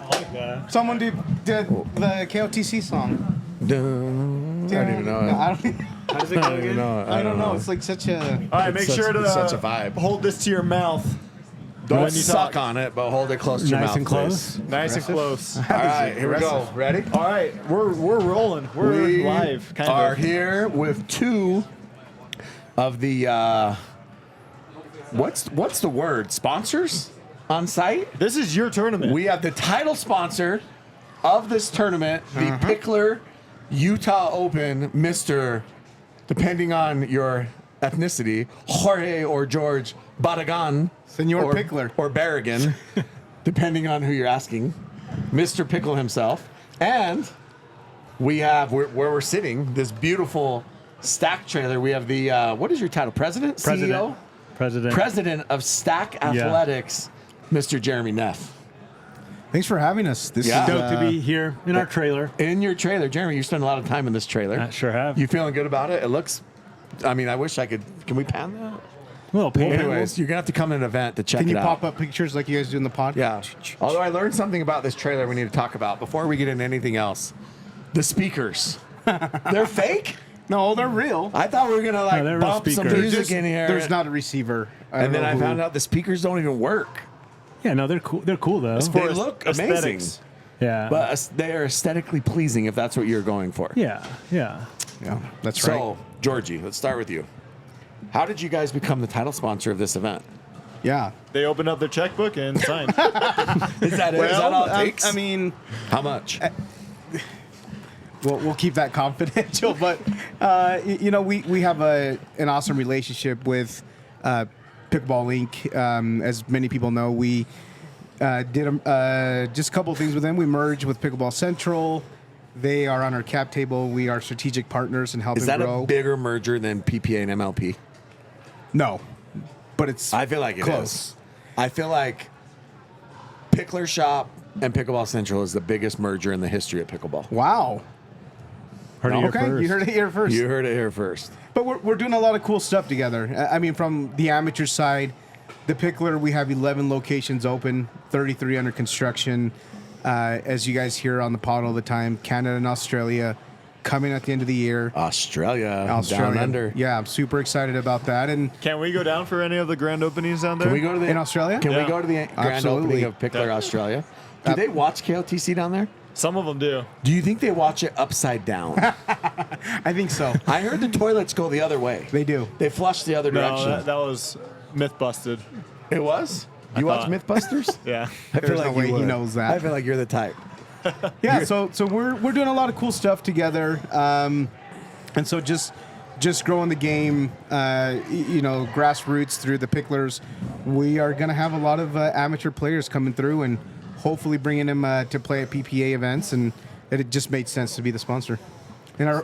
I like that. Someone did the KOTC song. I don't even know it. I don't, How does it go again? I don't know. It's like such a. All right, make sure to such a vibe. hold this to your mouth. Don't when you suck talk. on it, but hold it close to your Nice mouth. and close. please. Nice and close. All right, here we go. Ready? All right, we're rolling. We're We live. Kind are of. here with two of the what's the word? Sponsors on site. This is your tournament. We have the title sponsor of this tournament, the Picklr Utah Open, Mr. Depending on your ethnicity, Jorge or George Barragan. Senor or, Picklr. Or Barragan, depending on who you're asking. Mr. Pickle himself. And we have, where we're sitting, this beautiful Stack trailer. We have the, what is your title? President? CEO? President of Stack Athletics, Mr. Jeremy Nef. Thanks for having us. This Yeah. is Stoked to be here in our trailer. In your trailer. Jeremy, you spend a lot of time in this trailer. I sure have. You feeling good about it? It looks, I mean, I wish I could, can we pan that? Well, Anyways, you're going to have to come to an event to check Can it you out. pop up pictures like you guys do in the pod? Yeah. Although I learned something about this trailer we need to talk about before we get into anything else. The speakers. They're fake? No, they're real. I thought we were going to they're real bump some speakers. music in here. There's not a receiver. And then I found out the speakers don't even work. Yeah, no, they're cool. They're cool though. They look amazing. aesthetics. Yeah. But they are aesthetically pleasing if that's what you're going for. yeah. Yeah, that's right. So, Georgie, let's start with you. How did you guys become the title sponsor of this event? Yeah. They opened up their checkbook and signed. Is that it? Is that all it takes? I mean, How much? we'll keep that confidential, but you know, we have an awesome relationship with Pickleball Inc. As many people know, we did just a couple of things with them. We merged with Pickleball Central. They are on our cap table. We are strategic partners in helping Is that grow. a bigger merger than PPA and MLP? No, but it's I feel like it is. close. I feel like Picklr Shop and Pickleball Central is the biggest merger in the history of pickleball. Wow. Heard it here Okay, first. you heard it here first. You heard it here first. But we're doing a lot of cool stuff together. I mean, from the amateur side, the Picklr, we have 11 locations open, 33 under construction. As you guys hear on the pod all the time, Canada and Australia coming at the end of the year. Australia. Down under. Yeah, I'm super excited about that. And Can we go down for any of the grand openings down there? Can we go to the in Australia? Can Yeah. we go to the grand Absolutely. opening of Picklr Australia? Do they watch KOTC down there? Some of them do. Do you think they watch it upside down? I think so. I heard the toilets go the other way. They do. They flush the other No, direction. that was myth busted. It was? You watch thought. MythBusters? Yeah. I There's no way he would. knows that. I feel like you're the type. Yeah, so we're doing a lot of cool stuff together, and so just growing the game, you know, grassroots through the Picklers. We are gonna have a lot of amateur players coming through, and hopefully bringing them to play at PPA events, and it just made sense to be the sponsor in our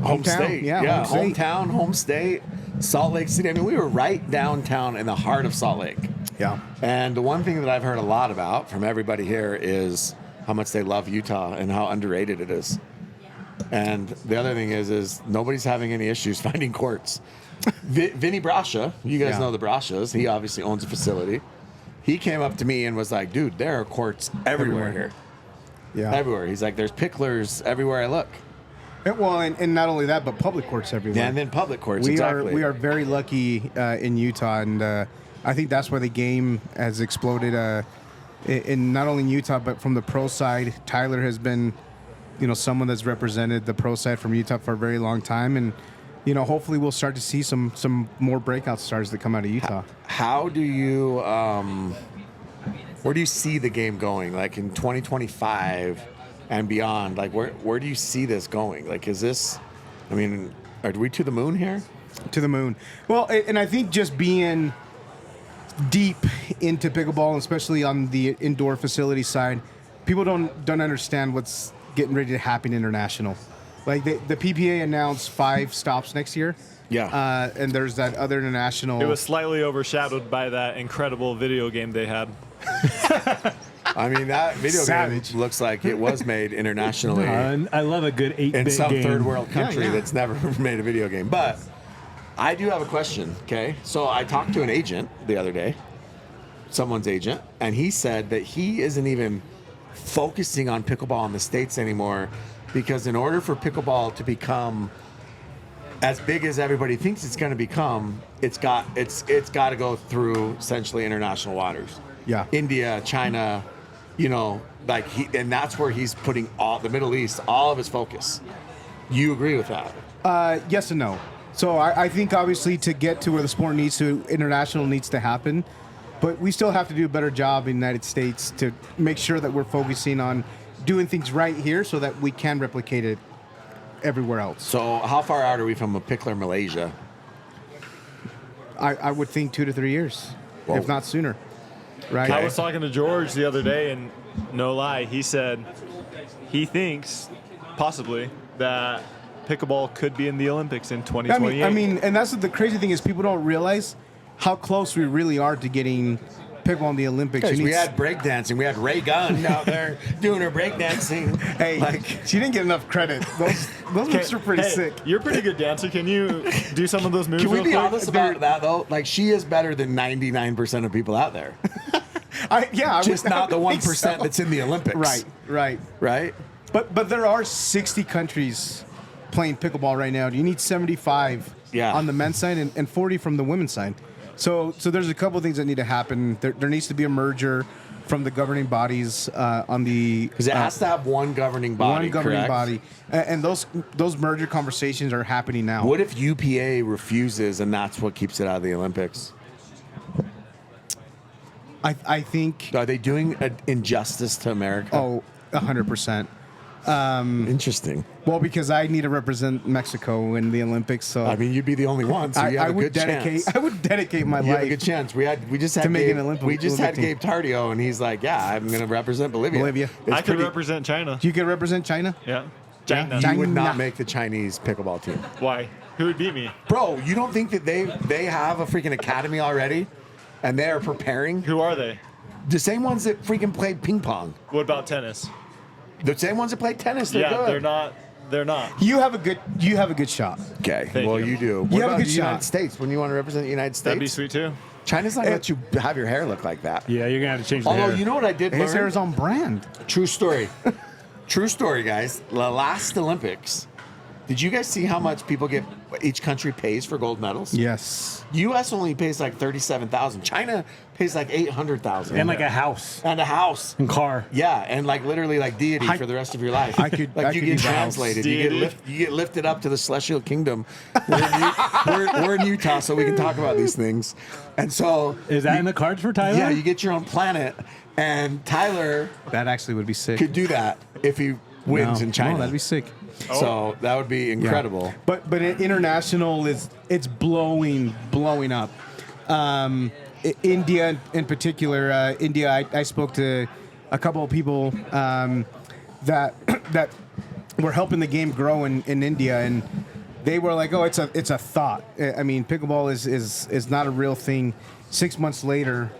Home hometown. state. Yeah, home state. Hometown, home state, Salt Lake City. I mean, we were right downtown in the heart of Salt Lake. Yeah. And the one thing that I've heard a lot about from everybody here is how much they love Utah and how underrated it is. And the other thing is nobody's having any issues finding courts. Vinny Brasha, you guys Yeah. know the Brashas. He obviously owns a facility. He came up to me and was like, dude, there are courts everywhere here. Yeah. Everywhere. He's like, there's Picklers everywhere I look. Well, and not only that, but public courts everywhere. Yeah, and then public courts, we exactly. are very lucky in Utah, and I think that's why the game has exploded in not only in Utah but from the pro side. Tyler has been, you know, someone that's represented the pro side from Utah for a very long time, and you know, hopefully we'll start to see some more breakout stars that come out of Utah. How do you, where do you see the game going? Like in 2025 and beyond, like where do you see this going? Like, is this, I mean, are we to the moon here? To the moon. Well, and I think just being deep into pickleball, especially on the indoor facility side, people don't understand what's getting ready to happen international. Like the PPA announced 5 stops next year. Yeah. And there's that other international. It was slightly overshadowed by that incredible video game they had. I mean, that video Savage. game looks like it was made internationally I love a good 8-bit game. in some third world country yeah. that's never made a video game. But I do have a question, okay? So I talked to an agent the other day, someone's agent, and he said that he isn't even focusing on pickleball in the States anymore because in order for pickleball to become as big as everybody thinks it's going to become, it's got to go through essentially international waters. Yeah. India, China, and that's where he's putting all the Middle East, all of his focus. You agree with that? Yes and no. So I think obviously to get to where the sport needs to, international needs to happen, but we still have to do a better job in the United States to make sure that we're focusing on doing things right here so that we can replicate it everywhere else. So how far out are we from a Picklr Malaysia? I would think 2 to 3 years, Whoa. if not sooner. Right? I was talking to George the other day, and no lie, he said he thinks possibly that pickleball could be in the Olympics in 2028. I mean, and that's the crazy thing is people don't realize how close we really are to getting pickleball in the Olympics. We had breakdancing. We had Ray Gunn out there doing her breakdancing. Hey, she didn't get enough credit. Those moves are pretty sick. You're a pretty good dancer. Can you do some of those moves? Can we real be quick? honest about that though? Like she is better than 99% of people out there. I Just would- not the I would 1% think so. that's in the Olympics. Right. But there are 60 countries playing pickleball right now. You need 75 on the men's side and 40 from the women's side. So there's a couple of things that need to happen. There needs to be a merger from the governing bodies on the Because it has to have one governing body. one governing correct? body, and those merger conversations are happening now. What if UPA refuses and that's what keeps it out of the Olympics? I think Are they doing an injustice to America? 100%. Interesting. Well, because I need to represent Mexico in the Olympics, so I mean, you'd be the only one, so you have I a would good dedicate. chance. I would dedicate my You have a life. good chance. We just had to make Gabe, an Olympic- we just had Olympic Gabe Tardio, and he's like, "Yeah, I'm going to represent Bolivia." Bolivia. It's I could pretty- represent China. You could represent China. Yeah. Yeah. China. You would not China. make the Chinese pickleball team, Why? Who would beat me? bro. You don't think that they have a freaking academy already, and they are preparing Who are they? the same ones that freaking play ping pong, What about tennis? the same ones that play tennis. They're Yeah, good. they're not. They're not. You have a good shot. Okay, Thank well, you. you do. You What have a about good the United shot. States when you want to represent the United States? That'd be sweet too. China's not going to let you have your hair look like that. Yeah, you're gonna have to change the Although hair. you know what I did His hair learn? is on brand. True story. True story, guys. The last Olympics, did you guys see how much each country pays for gold medals? Yes. U.S. only pays like $37,000. China pays like $800,000. and like a house And a house. and car. Yeah, and like literally like deity for the rest of your life. I could you get use a house. translated. Deity. You get lifted up to the celestial kingdom. We're in Utah, so we can talk about these things. And so Is that in the cards for Tyler? yeah, you get your own planet. And Tyler That actually would be sick. could do that if he wins in China. No, that'd be sick. So that would be Yeah. incredible. But international it's blowing up. India in particular, India. I spoke to a couple of people that were helping the game grow in India, and they were like, "Oh, it's a thought." I mean, pickleball is not a real thing. 6 months later,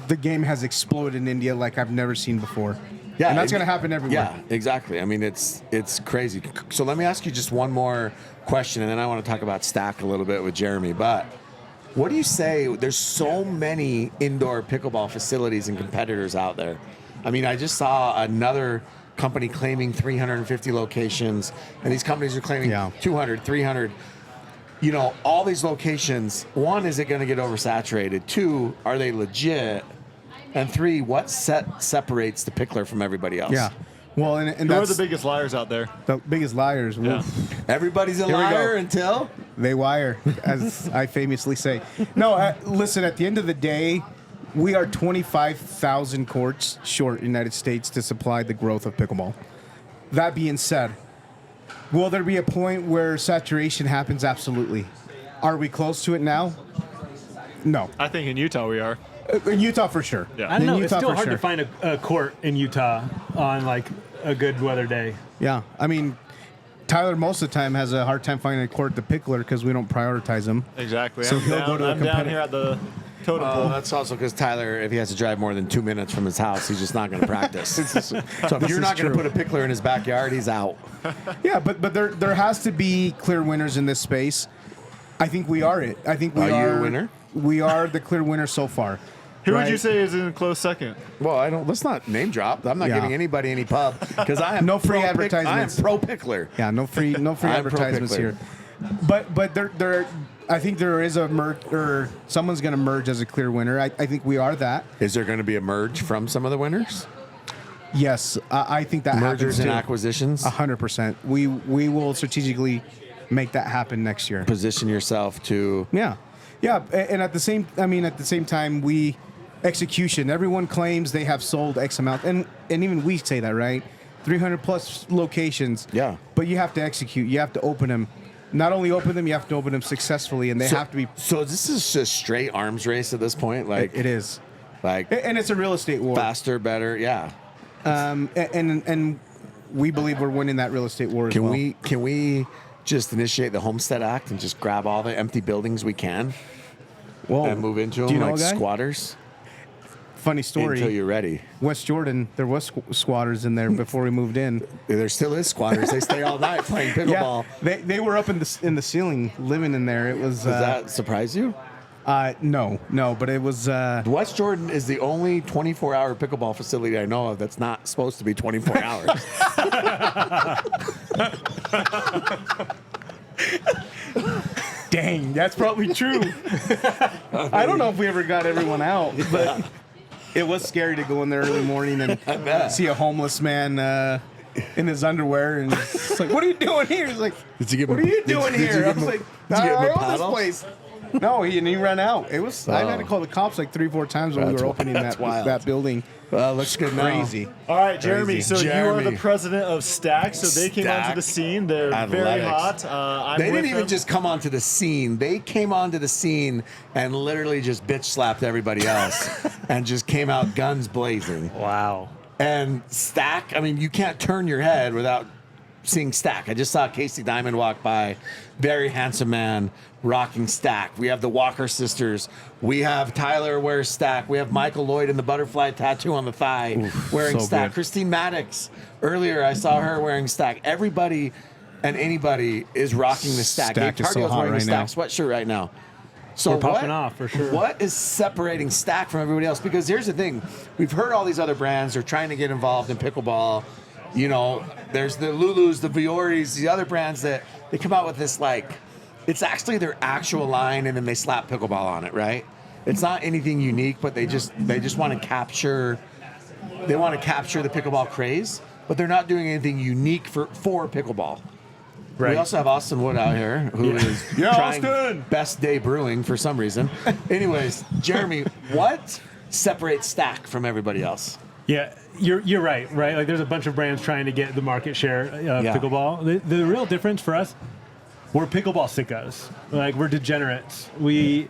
the game has exploded in India like I've never seen before. Yeah, and that's going to happen everywhere. Yeah, exactly. I mean, it's crazy. So let me ask you just one more question, and then I want to talk about Stack a little bit with Jeremy. But what do you say? There's so many indoor pickleball facilities and competitors out there. I mean, I just saw another company claiming 350 locations, and these companies are claiming 200, 300. You know, all these locations. One, is it going to get oversaturated? Two, are they legit? And three, what separates the Picklr from everybody else? Yeah. Well, and Who are that's the biggest liars out there? the biggest liars. Yeah. Everybody's a Here we go. liar until They wire, as I famously say. No, listen, at the end of the day, we are 25,000 courts short in the United States to supply the growth of pickleball. That being said, will there be a point where saturation happens? Absolutely. Are we close to it now? No. I think in Utah we are. In Utah, for sure. Yeah. I don't know. In It's Utah, still for hard sure. to find a court in Utah on like a good weather day. Yeah. I mean, Tyler most of the time has a hard time finding a court at the Picklr because we don't prioritize them. Exactly. So I'm he'll down, go to a I'm down competitor. here at the totem pole. that's also because Tyler, if he has to drive more than 2 minutes from his house, he's just not going to practice. So if you're not going to put a Picklr in his backyard, he's out. Yeah, but there has to be clear winners in this space. I think we are it. I think we Are are. you a winner? we are the clear winner so far. Who would right? you say is in a close second? Well, I don't. Let's not name drop. I'm not Yeah. giving anybody any pub because I am No free pro advertisements. I am pro Pickler. Yeah, no free I'm advertisements pro-Picklr. here. But there, I think there is a merge, or someone's going to merge as a clear winner. I think we are that. Is there going to be a merge from some of the winners? Yes, I think that Mergers happens and too. acquisitions. 100%. We will strategically make that happen next year. Position yourself to. Yeah, and at the same time, execution. Everyone claims they have sold X amount, and even we say that, right? 300 plus locations. Yeah. But you have to execute. You have to open them. Not only open them, you have to open them successfully, and they have to be. So this is just straight arms race at this point. Like It is, Like and it's a real estate war. faster, better. Yeah. And we believe we're winning that real estate war as Can well. can we just initiate the Homestead Act and just grab all the empty buildings we can Well, and move into do them you know like a guy? squatters Funny story. until you're ready? West Jordan, there was squatters in there before we moved in. There still is squatters. They stay all night playing pickleball. Yeah, they were up in the ceiling living in there. It was Does that surprise you? no, but it was West Jordan is the only 24-hour pickleball facility I know of that's not supposed to be 24 hours. dang, that's probably true. I don't know if we ever got everyone out, but it was scary to go in there early morning and see a homeless man in his underwear, and it's like, "What are you doing here?" He's like, Did you give "What him- are you did- doing did you here?" I give was him a- like, did you give him a "I own paddle?" this place." No, he ran out. It was. I had to call the cops like 3-4 times when we That's were wild. opening That's wild. that building. Looks good now. Crazy. All right, Jeremy. Crazy. So you are Jeremy. the president of Stack. So they came onto Stack the scene. They're very Athletics. hot. I'm They with didn't even them. just come onto the scene. They came onto the scene and literally just bitch slapped everybody else and just came out guns blazing. Wow. And Stack, I mean, you can't turn your head without seeing Stack. I just saw Casey Diamond walk by. Very handsome man, rocking Stack. We have the Walker sisters. We have Tyler wears Stack. We have Michael Lloyd in the butterfly tattoo on the thigh wearing so Stack. good. Christine Maddox, earlier I saw her wearing Stack. Everybody and anybody is rocking the Stack. Stack Dave is so Cardio's hot wearing right the Stack now. sweatshirt right now. So We're popping off, for sure. What is separating Stack from everybody else? Because here's the thing. We've heard all these other brands are trying to get involved in pickleball. You know, there's the Lulus, the Vioris, the other brands that they come out with this, like, it's actually their actual line and then they slap pickleball on it, right? It's not anything unique, but they just want to capture the pickleball craze, but they're not doing anything unique for pickleball. Right. We also have Austin Wood out here, who is Yeah, trying Austin! Best Day Brewing for some reason. Anyways, Jeremy, what separates Stack from everybody else? Yeah, you're right. Like there's a bunch of brands trying to get the market share of Yeah. pickleball. The real difference for us, we're pickleball sickos. Like we're degenerates. We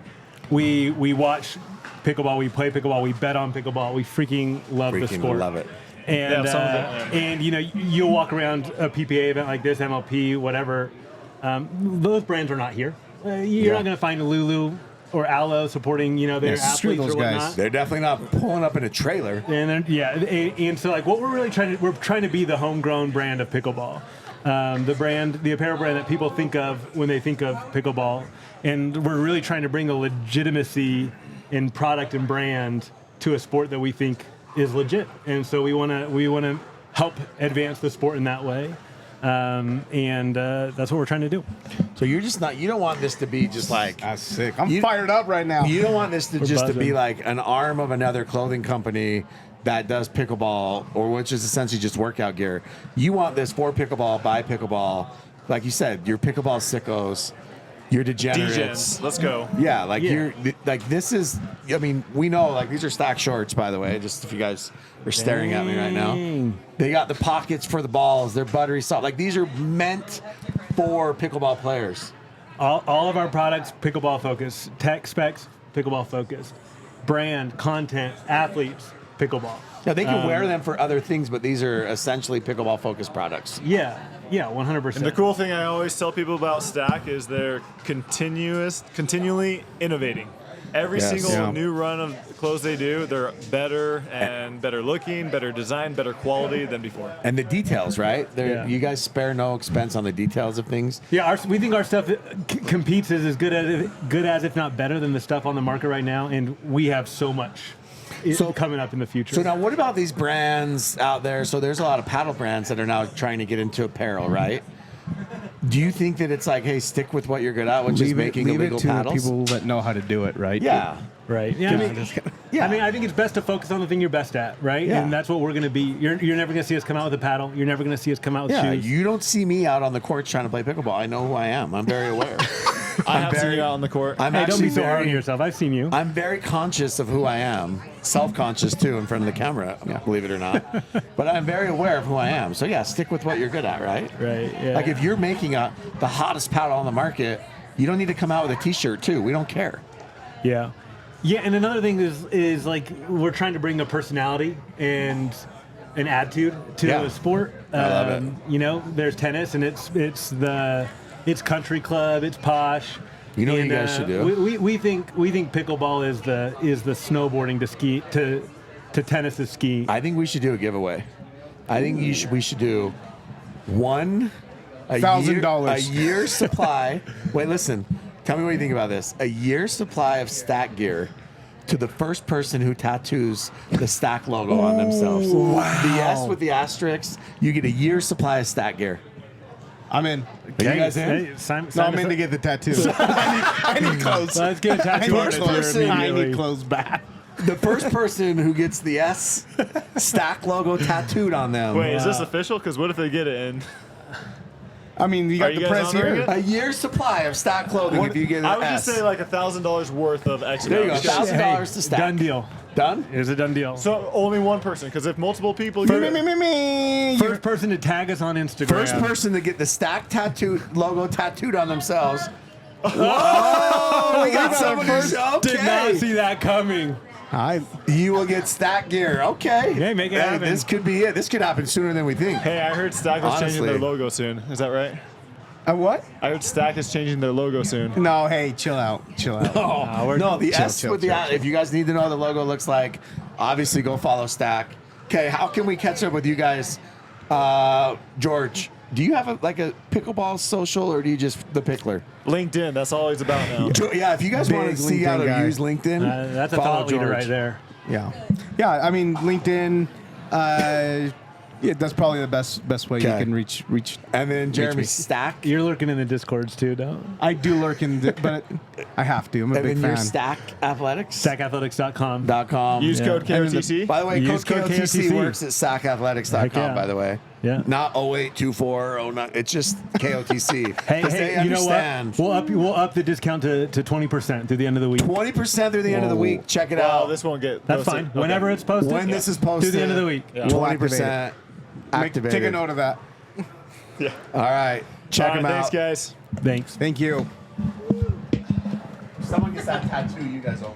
watch pickleball. We play pickleball. We bet on pickleball. We freaking love the Freaking sport. love it. And Yeah, some of it, yeah. and you know you'll walk around a PPA event like this, MLP, whatever. Those brands are not here. You're not going to find a Lulu or Aloe supporting their Yeah, screw athletes those or guys. whatnot. They're definitely not pulling up in a trailer. And then, and so like what we're really we're trying to be the homegrown brand of pickleball, the apparel brand that people think of when they think of pickleball, and we're really trying to bring a legitimacy in product and brand to a sport that we think is legit, and so we want to help advance the sport in that way, and that's what we're trying to do. So you're just not. You don't want this to be just like. That's sick. I'm You- fired up right now. You don't want this to We're just to be buzzing. like an arm of another clothing company that does pickleball, or which is essentially just workout gear. You want this for pickleball, by pickleball. Like you said, your pickleball sickos, your degenerates. Degens. Let's go. Yeah, like Yeah. you're like this is. I mean, we know like these are Stack shorts, by the way. Just if you guys are staring at me right now, Dang. they got the pockets for the balls. They're buttery soft. Like these are meant for pickleball players. All of our products, pickleball focused. Tech specs, pickleball focused. Brand, content, athletes, pickleball. Now they can wear them for other things, but these are essentially pickleball focused products. Yeah, 100%. And the cool thing I always tell people about Stack is they're continually innovating. Every Yes. single Yeah. new run of clothes they do, they're better and better looking, better design, better quality than before. And the details, right? Yeah. You guys spare no expense on the details of things. Yeah, we think our stuff competes as good as, if not better than the stuff on the market right now, and we have so much coming up in the future. So now, what about these brands out there? So there's a lot of paddle brands that are now trying to get into apparel, right? Do you think that it's like, hey, stick with what you're good at, which is making leave illegal it to paddles? the people that know how to do it, right? Yeah. Right. Yeah. I mean, I think it's best to focus on the thing you're best at, right? Yeah. And that's what we're going to be. You're never going to see us come out with a paddle. You're never going to see us come out with Yeah, shoes. you don't see me out on the court trying to play pickleball. I know who I am. I'm very aware. I have seen you out on the court. I'm Hey, don't be actually so hard on very, yourself. I've seen you. I'm very conscious of who I am, self-conscious too, in front of the camera, believe it or not. But I'm very aware of who I am. So yeah, stick with what you're good at, right? Right. Yeah. Like if you're making the hottest paddle on the market, you don't need to come out with a T-shirt too. We don't care. Yeah. Yeah, and another thing is like we're trying to bring a personality and an attitude to the sport. I love it. You know, there's tennis, and it's country club, it's posh. You know what and, you guys should do? We think pickleball is the snowboarding to ski to tennis to ski. I think we should do a giveaway. I think we should do $1,000. a year's supply. Wait, listen. Tell me what you think about this. A year's supply of Stack gear to the first person who tattoos the Stack logo on themselves. Wow. The S with the asterisks, you get a year's supply of Stack gear. I'm in. Are you guys in? Hey, sign No, I'm us in up. to get the tattoo. I need clothes. Let's get a tattoo First artist person- here I immediately. need clothes back. The first person who gets the S Stack logo tattooed on them. Wait, is this official? Because what if they get it and I mean, you Are got you the guys press honoring here. it? A year's supply of Stack clothing if you get an I would S. just say like $1,000 worth of extra. There you go. Because- $1,000 to Stack. Done deal. Done? It's a done deal. So only one person, because if multiple people Me, get me, it, me, me. First person to tag us on Instagram. First person to get the Stack logo tattooed on themselves. Oh, we got someone who's Did not see that coming. You will get Stack gear. Okay. Yeah, make it happen. This could be it. This could happen sooner than we think. hey, I heard Stack is changing Honestly. their logo soon. Is that right? What? I heard Stack is changing their logo soon. No, hey, chill out. Chill out. No, the S chill, with the chill, if you guys need to know what the logo looks like, obviously go follow Stack. Okay, how can we catch up with you guys? George, do you have a pickleball social or do you just the Picklr? LinkedIn, that's all he's about now. Yeah, if you guys want to Big see how to LinkedIn guy. use LinkedIn, That's a follow thought leader George. right there. Yeah. Yeah, I mean, LinkedIn, yeah, that's probably the best way you Okay. can reach. And then Jeremy me. Stack. You're lurking in the Discords too, don't? I do lurk in, but I have to. I'm a And big then your fan. Stack Athletics. StackAthletics.com. Use code KOTC. By the way, Use code code KOTC KOTC. works at StackAthletics.com, Heck yeah. by the way. Yeah. Not 0824, 09. It's just KOTC. Hey, 'Cause they you know what? understand. We'll up the discount to 20% through the end of the week. 20% through the end of the week. Check it Well, out. this won't get That's posted. fine. Whenever it's posted. When this is posted. Through the end of the week. Yeah. 20% activated. Take a note of that. All right. Check All right, them out. thanks, guys. Thanks. Thank you. Someone gets that tattoo, you guys own.